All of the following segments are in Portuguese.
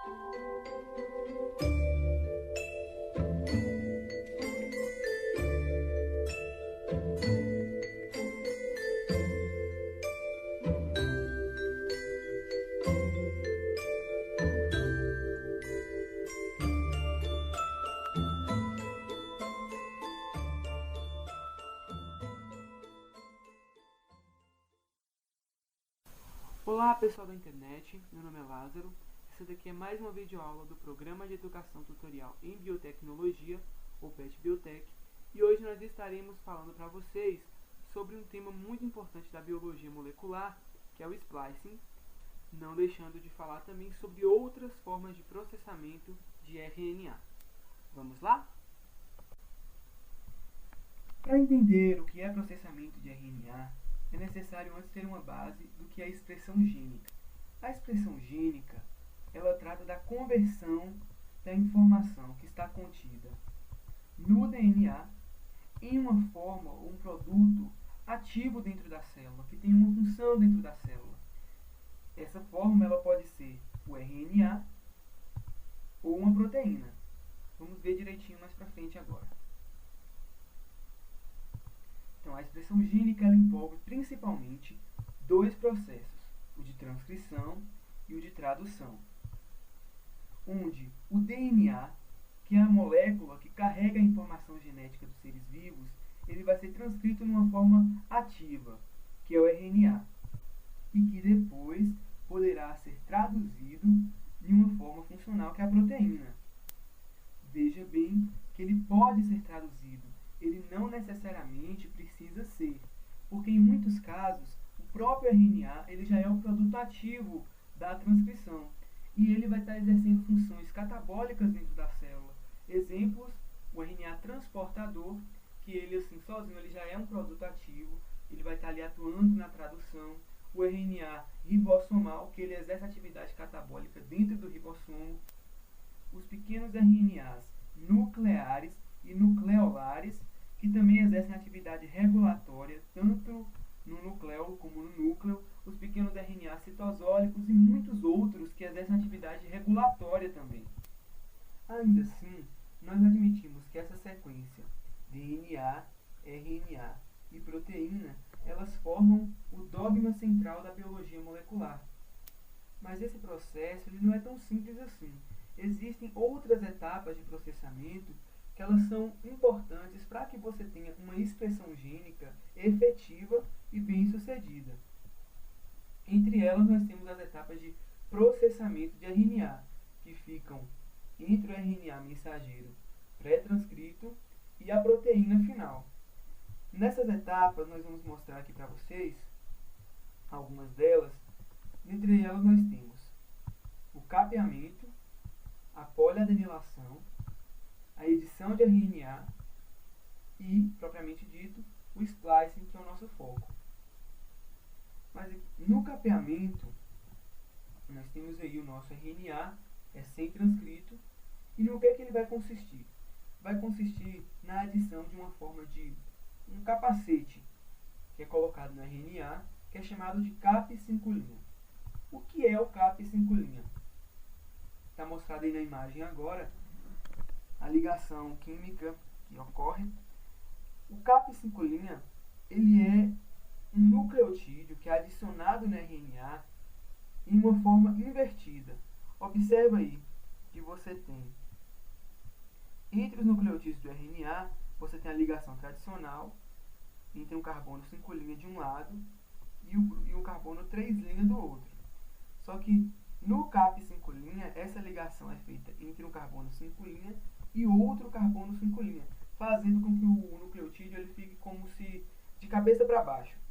Olá pessoal da internet, meu nome é Lázaro. Essa daqui é mais uma videoaula do Programa de Educação Tutorial em Biotecnologia, ou PET Biotech, e hoje nós estaremos falando para vocês sobre um tema muito importante da biologia molecular, que é o splicing, não deixando de falar também sobre outras formas de processamento de RNA. Vamos lá? Para entender o que é processamento de RNA, é necessário antes ter uma base do que é a expressão gênica. A expressão gênica, ela trata da conversão da informação que está contida no DNA em uma forma ou um produto ativo dentro da célula, que tem uma função dentro da célula. Essa forma ela pode ser o RNA ou uma proteína. Vamos ver direitinho mais para frente agora. Então, a expressão gênica ela envolve principalmente dois processos, o de transcrição e o de tradução, onde o DNA, que é a molécula que carrega a informação genética dos seres vivos, ele vai ser transcrito numa forma ativa, que é o RNA, e que depois poderá ser traduzido em uma forma funcional, que é a proteína. Veja bem que ele pode ser traduzido, ele não necessariamente precisa ser, porque em muitos casos o próprio RNA ele já é o produto ativo da transcrição e ele vai estar exercendo funções catabólicas dentro da célula. Exemplos, o RNA transportador, que ele assim sozinho ele já é um produto ativo, ele vai estar ali atuando na tradução. O RNA ribossomal, que ele exerce atividade catabólica dentro do ribossomo. Os pequenos RNAs nucleares e nucleolares, que também exercem atividade regulatória, tanto no nucleolo como no núcleo, os pequenos RNA citosólicos e muitos outros que exercem atividade regulatória também. Ainda assim, nós admitimos que essa sequência DNA, RNA e proteína, elas formam o dogma central da biologia molecular. Mas esse processo ele não é tão simples assim. Existem outras etapas de processamento que elas são importantes para que você tenha uma expressão gênica efetiva e bem-sucedida. Entre elas, nós temos as etapas de processamento de RNA, que ficam entre o RNA mensageiro pré-transcrito e a proteína final. Nessas etapas, nós vamos mostrar aqui para vocês algumas delas. Entre elas, nós temos o capeamento, a poliadenilação, a edição de RNA e, propriamente dito, o splicing, que é o nosso foco. Mas no capeamento, nós temos aí o nosso RNA, é sem-transcrito, e no que ele vai consistir? Vai consistir na adição de uma forma de um capacete, que é colocado no RNA, que é chamado de cap 5'. O que é o cap 5'? Está mostrado aí na imagem agora a ligação química que ocorre. O cap 5' ele é um nucleotídeo que é adicionado no RNA em uma forma invertida. Observa aí que você tem entre os nucleotídeos do RNA, você tem a ligação tradicional entre um carbono 5' de um lado e um carbono 3' do outro. Só que no cap 5', essa ligação é feita entre um carbono 5' e outro carbono 5', fazendo com que o nucleotídeo ele fique como se de cabeça para baixo.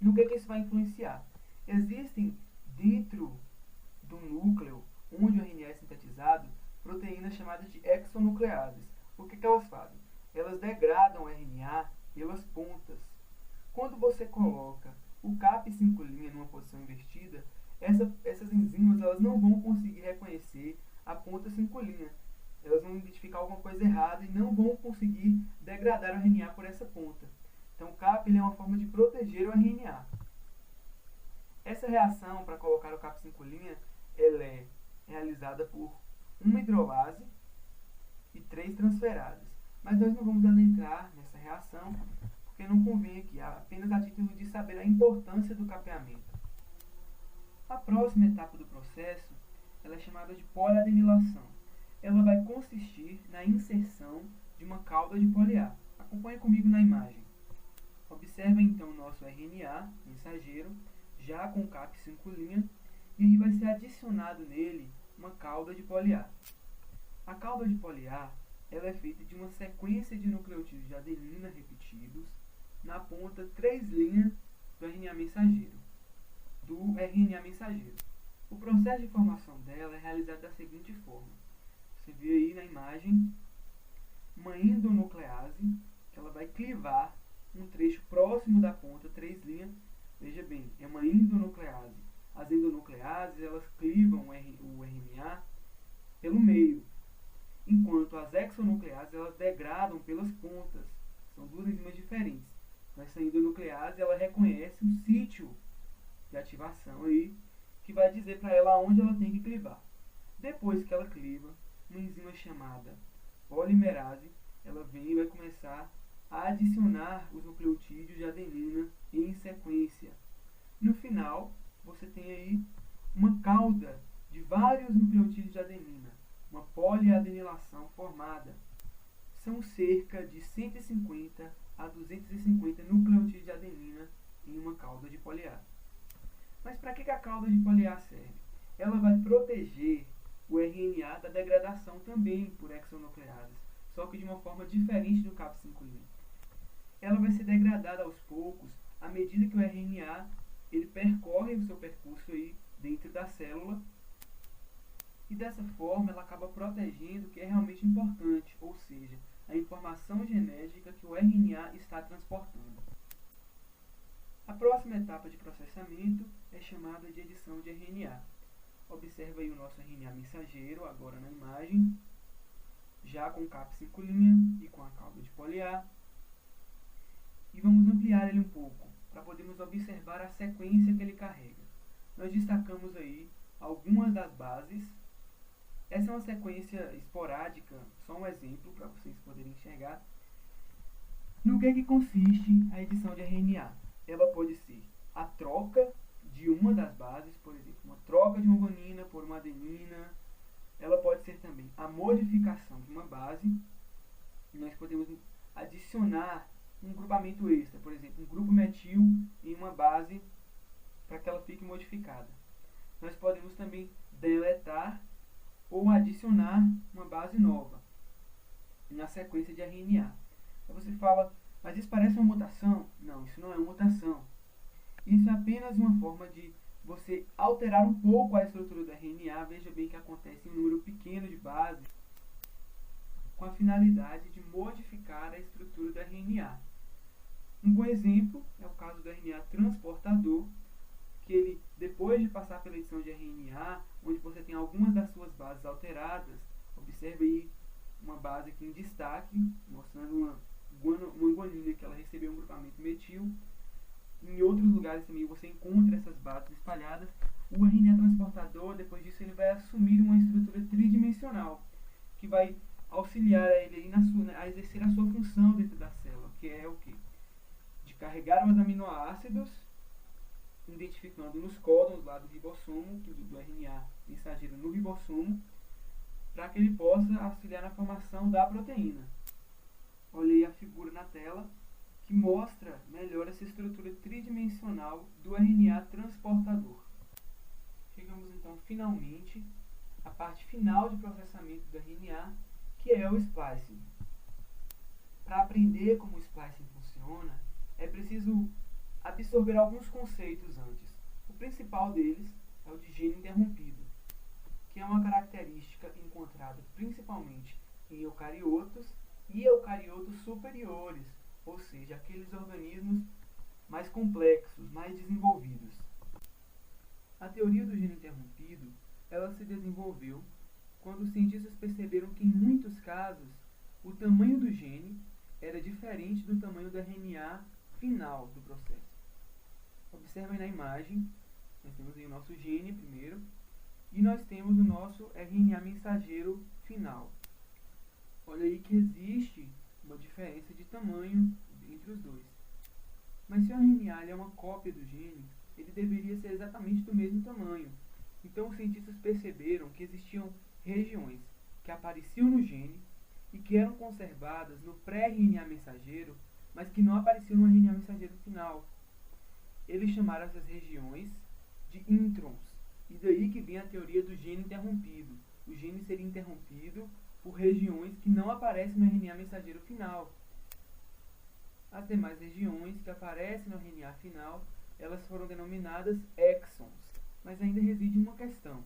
No que isso vai influenciar? Existem dentro do núcleo, onde o RNA é sintetizado, proteínas chamadas de exonucleases. O que elas fazem? Elas degradam o RNA pelas pontas. Quando você coloca o cap 5' numa posição invertida, essas enzimas elas não vão conseguir reconhecer a ponta 5'. Elas vão identificar alguma coisa errada e não vão conseguir degradar o RNA por essa ponta. Então o cap ele é uma forma de proteger o RNA. Essa reação para colocar o cap 5' ela é realizada por uma hidrolase e 3 transferases. Mas nós não vamos adentrar nessa reação, porque não convém aqui, apenas a título de saber a importância do capeamento. A próxima etapa do processo ela é chamada de poliadenilação. Ela vai consistir na inserção de uma cauda de poliar. Acompanhe comigo na imagem. Observe então o nosso RNA mensageiro, já com CAP 5' e aí vai ser adicionado nele uma cauda de poliar. A cauda de poliar ela é feita de uma sequência de nucleotídeos de adenina repetidos na ponta 3' do RNA mensageiro. O processo de formação dela é realizado da seguinte forma. Você vê aí na imagem uma endonuclease, que ela vai clivar um trecho próximo da ponta 3'. Veja bem, é uma endonuclease. As endonucleases, elas clivam o RNA pelo meio, enquanto as exonucleases, elas degradam pelas pontas. São duas enzimas diferentes. Essa endonuclease, ela reconhece um sítio de ativação aí, que vai dizer para ela onde ela tem que clivar. Depois que ela cliva, uma enzima chamada polimerase, ela vem e vai começar a adicionar os nucleotídeos de adenina em sequência. No final, você tem aí uma cauda de vários nucleotídeos de adenina, uma poliadenilação formada. São cerca de 150 a 250 nucleotídeos de adenina em uma cauda de poliar. Mas para que a cauda de poliar serve? Ela vai proteger o RNA da degradação também por exonucleases, só que de uma forma diferente do CAP 5'. Ela vai ser degradada aos poucos à medida que o RNA ele percorre o seu percurso aí dentro da célula, e dessa forma ela acaba protegendo o que é realmente importante, ou seja, a informação genética que o RNA está transportando. A próxima etapa de processamento é chamada de edição de RNA. Observa aí o nosso RNA mensageiro, agora na imagem, já com CAP 5' e com a cauda de poliar. E vamos ampliar ele um pouco, para podermos observar a sequência que ele carrega. Nós destacamos aí algumas das bases. Essa é uma sequência esporádica, só um exemplo para vocês poderem enxergar. No que consiste a edição de RNA? Ela pode ser a troca de uma das bases, por exemplo, uma troca de uma guanina por uma adenina. Ela pode ser também a modificação de uma base. E nós podemos adicionar um grupamento extra, por exemplo, um grupo metil em uma base para que ela fique modificada. Nós podemos também deletar ou adicionar uma base nova na sequência de RNA. Então você fala, mas isso parece uma mutação? Não, isso não é uma mutação. Isso é apenas uma forma de você alterar um pouco a estrutura do RNA. Veja bem que acontece em um número pequeno de bases, com a finalidade de modificar a estrutura do RNA. Um bom exemplo é o caso do RNA transportador, que ele, depois de passar pela edição de RNA, onde você tem algumas das suas bases alteradas, observe aí uma base aqui em destaque, mostrando uma guanina que ela recebeu um grupamento metil. Em outros lugares também você encontra essas bases espalhadas. O RNA transportador, depois disso, ele vai assumir uma estrutura tridimensional, que vai auxiliar ele a exercer a sua função dentro da célula, que é o quê? De carregar os aminoácidos, identificando nos códons lá do ribossomo, do RNA mensageiro no ribossomo, para que ele possa auxiliar na formação da proteína. Olha aí a figura na tela, que mostra melhor essa estrutura tridimensional do RNA transportador. Chegamos então finalmente à parte final de processamento do RNA, que é o splicing. Para aprender como o splicing funciona, é preciso absorver alguns conceitos antes. O principal deles é o de gene interrompido, que é uma característica encontrada principalmente em eucariotos e eucariotos superiores, ou seja, aqueles organismos mais complexos, mais desenvolvidos. A teoria do gene interrompido, ela se desenvolveu quando os cientistas perceberam que em muitos casos o tamanho do gene era diferente do tamanho do RNA final do processo. Observem na imagem, nós temos aí o nosso gene primeiro, e nós temos o nosso RNA mensageiro final. Olha aí que existe uma diferença de tamanho entre os dois. Mas se o RNA é uma cópia do gene, ele deveria ser exatamente do mesmo tamanho. Então os cientistas perceberam que existiam regiões que apareciam no gene e que eram conservadas no pré-RNA mensageiro, mas que não apareciam no RNA mensageiro final. Eles chamaram essas regiões de introns. E daí que vem a teoria do gene interrompido. O gene seria interrompido por regiões que não aparecem no RNA mensageiro final. As demais regiões que aparecem no RNA final, elas foram denominadas exons. Mas ainda reside uma questão.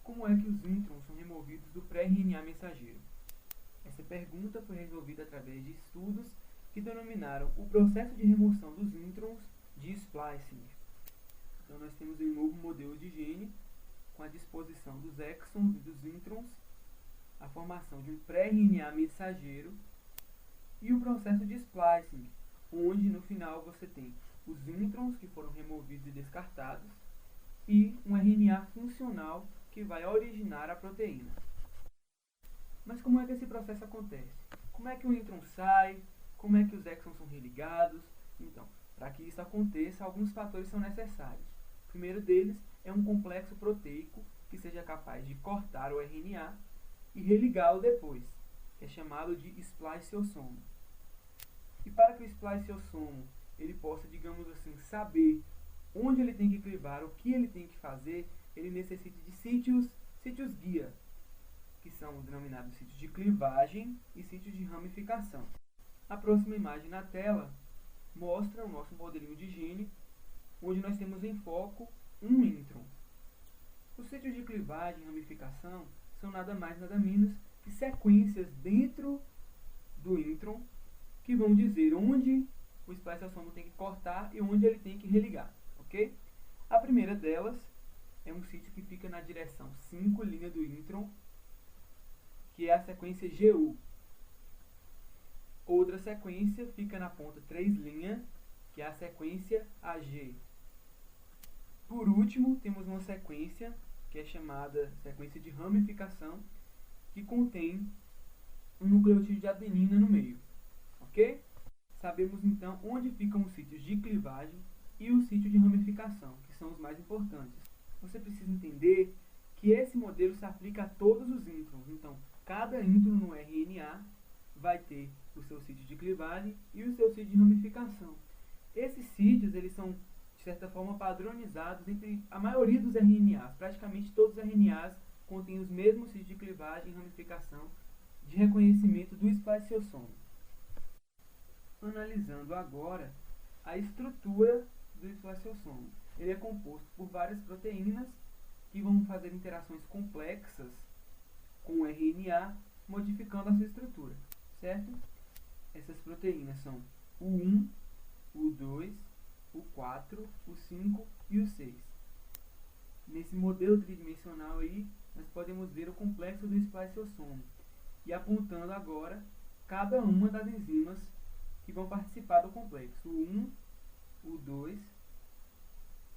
Como é que os introns são removidos do pré-RNA mensageiro? Essa pergunta foi resolvida através de estudos que denominaram o processo de remoção dos introns de splicing. Então nós temos um novo modelo de gene com a disposição dos exons e dos introns, a formação de um pré-RNA mensageiro e o processo de splicing, onde no final você tem os introns que foram removidos e descartados e um RNA funcional que vai originar a proteína. Mas como é que esse processo acontece? Como é que o intron sai? Como é que os exons são religados? Então, para que isso aconteça, alguns fatores são necessários. O primeiro deles é um complexo proteico que seja capaz de cortar o RNA e religá-lo depois, que é chamado de spliceossomo. E para que o spliceossomo ele possa, digamos assim, saber onde ele tem que clivar, o que ele tem que fazer, ele necessita de sítios guia, que são denominados sítios de clivagem e sítios de ramificação. A próxima imagem na tela mostra o nosso modelinho de gene, onde nós temos em foco um intron. Os sítios de clivagem e ramificação são nada mais nada menos que sequências dentro do intron que vão dizer onde o spliceossomo tem que cortar e onde ele tem que religar, ok? A primeira delas é um sítio que fica na direção 5' do intron, que é a sequência GU. Outra sequência fica na ponta 3', que é a sequência AG. Por último, temos uma sequência que é chamada sequência de ramificação, que contém um nucleotídeo de adenina no meio. Ok? Sabemos então onde ficam os sítios de clivagem e os sítios de ramificação, que são os mais importantes. Você precisa entender que esse modelo se aplica a todos os introns. Então, cada intron no RNA vai ter o seu sítio de clivagem e o seu sítio de ramificação. Esses sítios eles são, de certa forma, padronizados entre a maioria dos RNAs. Praticamente todos os RNAs contêm os mesmos sítios de clivagem e ramificação de reconhecimento do spliceossomo. Analisando agora a estrutura do spliceossomo. Ele é composto por várias proteínas que vão fazer interações complexas com o RNA, modificando a sua estrutura, certo? Essas proteínas são o 1, o 2, o 4, o 5 e o 6. Nesse modelo tridimensional aí, nós podemos ver o complexo do spliceossomo e apontando agora cada uma das enzimas que vão participar do complexo. O 1, o 2,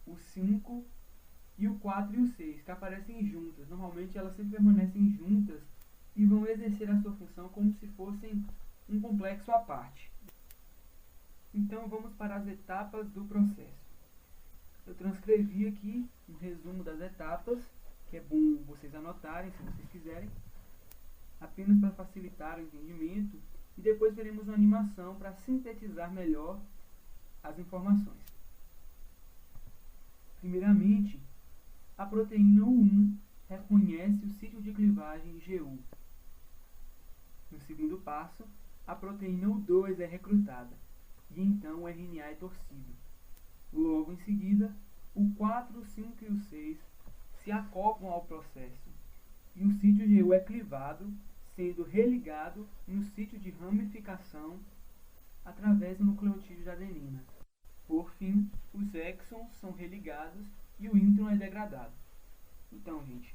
o 5 e o 4 e o 6, que aparecem juntas. Normalmente elas sempre permanecem juntas e vão exercer a sua função como se fossem um complexo à parte. Então vamos para as etapas do processo. Eu transcrevi aqui um resumo das etapas, que é bom vocês anotarem se vocês quiserem, apenas para facilitar o entendimento, e depois veremos uma animação para sintetizar melhor as informações. Primeiramente, a proteína U1 reconhece o sítio de clivagem GU. No segundo passo, a proteína U2 é recrutada, e então o RNA é torcido. Logo em seguida, o 4, o 5 e o 6 se acoplam ao processo, e o sítio GU é clivado, sendo religado no sítio de ramificação através do nucleotídeo de adenina. Por fim, os exons são religados e o intron é degradado. Então, gente,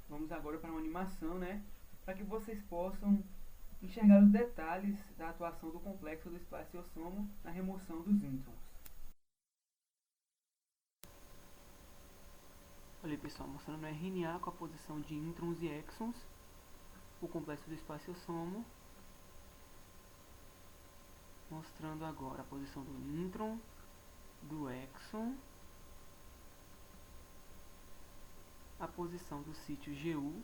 vamos agora para uma animação, né, para que vocês possam enxergar os detalhes da atuação do complexo do spliceossomo na remoção dos introns. Olha aí, pessoal, mostrando o RNA com a posição de introns e exons, o complexo do espaçossomo, mostrando agora a posição do intron, do exon, a posição do sítio GU,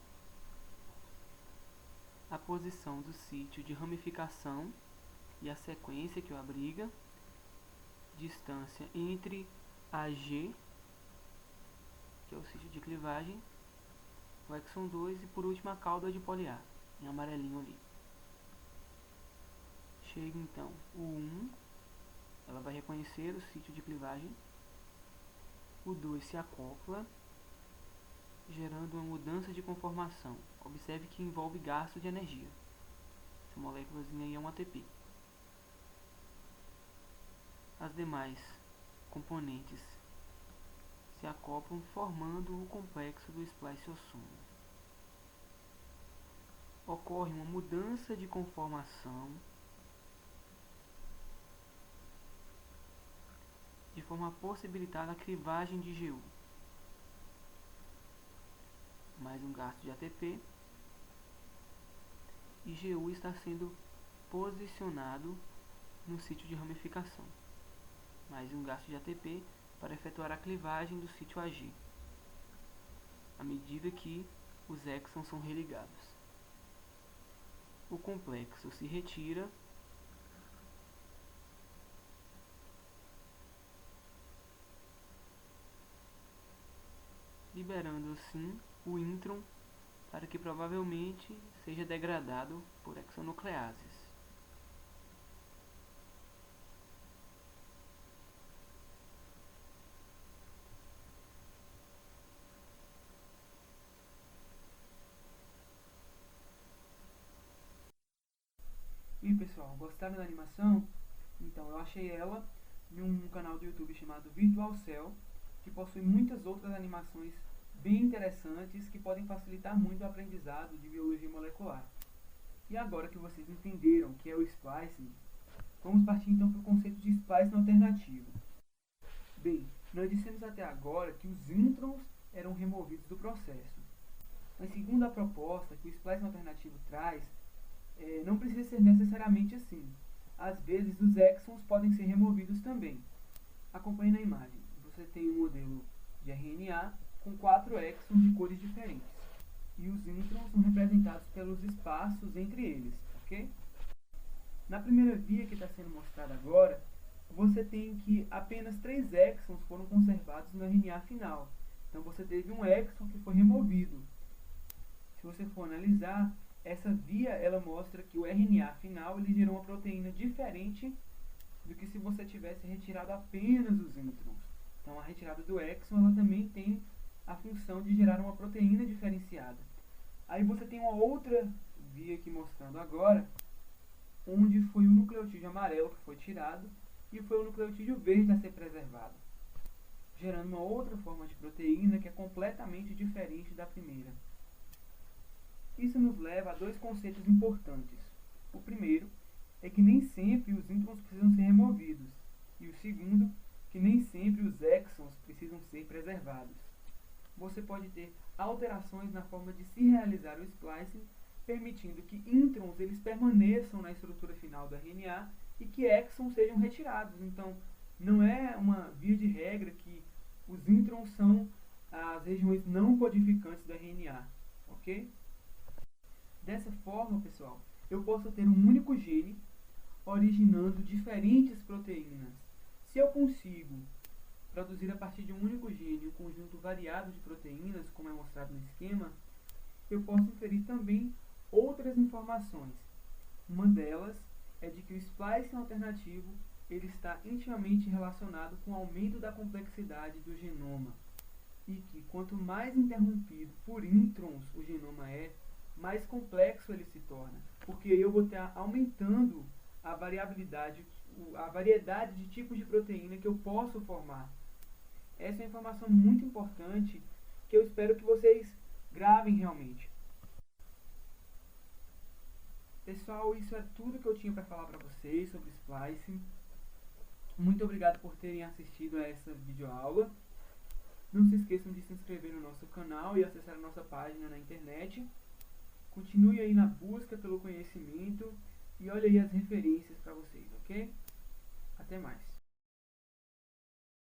a posição do sítio de ramificação e a sequência que o abriga, distância entre AG, que é o sítio de clivagem, o exon 2 e por último a cauda de poli-A, em amarelinho ali. Chega então o 1, ela vai reconhecer o sítio de clivagem, o 2 se acopla, gerando uma mudança de conformação. Observe que envolve gasto de energia. Essa moléculazinha aí é um ATP. As demais componentes se acoplam formando o complexo do spliceossomo. Ocorre uma mudança de conformação de forma a possibilitar a clivagem de GU. Mais um gasto de ATP. E GU está sendo posicionado no sítio de ramificação. Mais um gasto de ATP para efetuar a clivagem do sítio AG, à medida que os exons são religados. O complexo se retira liberando assim o intron para que provavelmente seja degradado por exonucleases. E pessoal, gostaram da animação? Então eu achei ela em um canal do YouTube chamado Virtual Cell, que possui muitas outras animações bem interessantes que podem facilitar muito o aprendizado de biologia molecular. E agora que vocês entenderam o que é o splicing, vamos partir então para o conceito de splicing alternativo. Bem, nós dissemos até agora que os introns eram removidos do processo. Mas segundo a proposta que o splicing alternativo traz, não precisa ser necessariamente assim. Às vezes os exons podem ser removidos também. Acompanhe na imagem. Você tem um modelo de RNA com 4 exons de cores diferentes. E os introns são representados pelos espaços entre eles, ok? Na primeira via que está sendo mostrada agora, você tem que apenas 3 exons foram conservados no RNA final. Então você teve um exon que foi removido. Se você for analisar, essa via ela mostra que o RNA final ele gerou uma proteína diferente do que se você tivesse retirado apenas os introns. Então a retirada do exon ela também tem a função de gerar uma proteína diferenciada. Aí você tem uma outra via aqui mostrando agora, onde foi o nucleotídeo amarelo que foi tirado e foi o nucleotídeo verde a ser preservado, gerando uma outra forma de proteína que é completamente diferente da primeira. Isso nos leva a dois conceitos importantes. O primeiro é que nem sempre os introns precisam ser removidos, e o segundo, que nem sempre os exons precisam ser preservados. Você pode ter alterações na forma de se realizar o splicing, permitindo que introns eles permaneçam na estrutura final do RNA e que exons sejam retirados. Então, não é uma via de regra que os introns são as regiões não codificantes do RNA, ok? Dessa forma, pessoal, eu posso ter um único gene originando diferentes proteínas. Se eu consigo produzir a partir de um único gene um conjunto variado de proteínas, como é mostrado no esquema, eu posso inferir também outras informações. Uma delas é de que o splicing alternativo ele está intimamente relacionado com o aumento da complexidade do genoma e que quanto mais interrompido por introns o genoma é, mais complexo ele se torna, porque eu vou estar aumentando a variabilidade, a variedade de tipos de proteína que eu posso formar. Essa é uma informação muito importante que eu espero que vocês gravem realmente. Pessoal, isso é tudo que eu tinha para falar para vocês sobre splicing. Muito obrigado por terem assistido a essa videoaula. Não se esqueçam de se inscrever no nosso canal e acessar a nossa página na internet. Continue aí na busca pelo conhecimento e olhe aí as referências para vocês, ok? Até mais.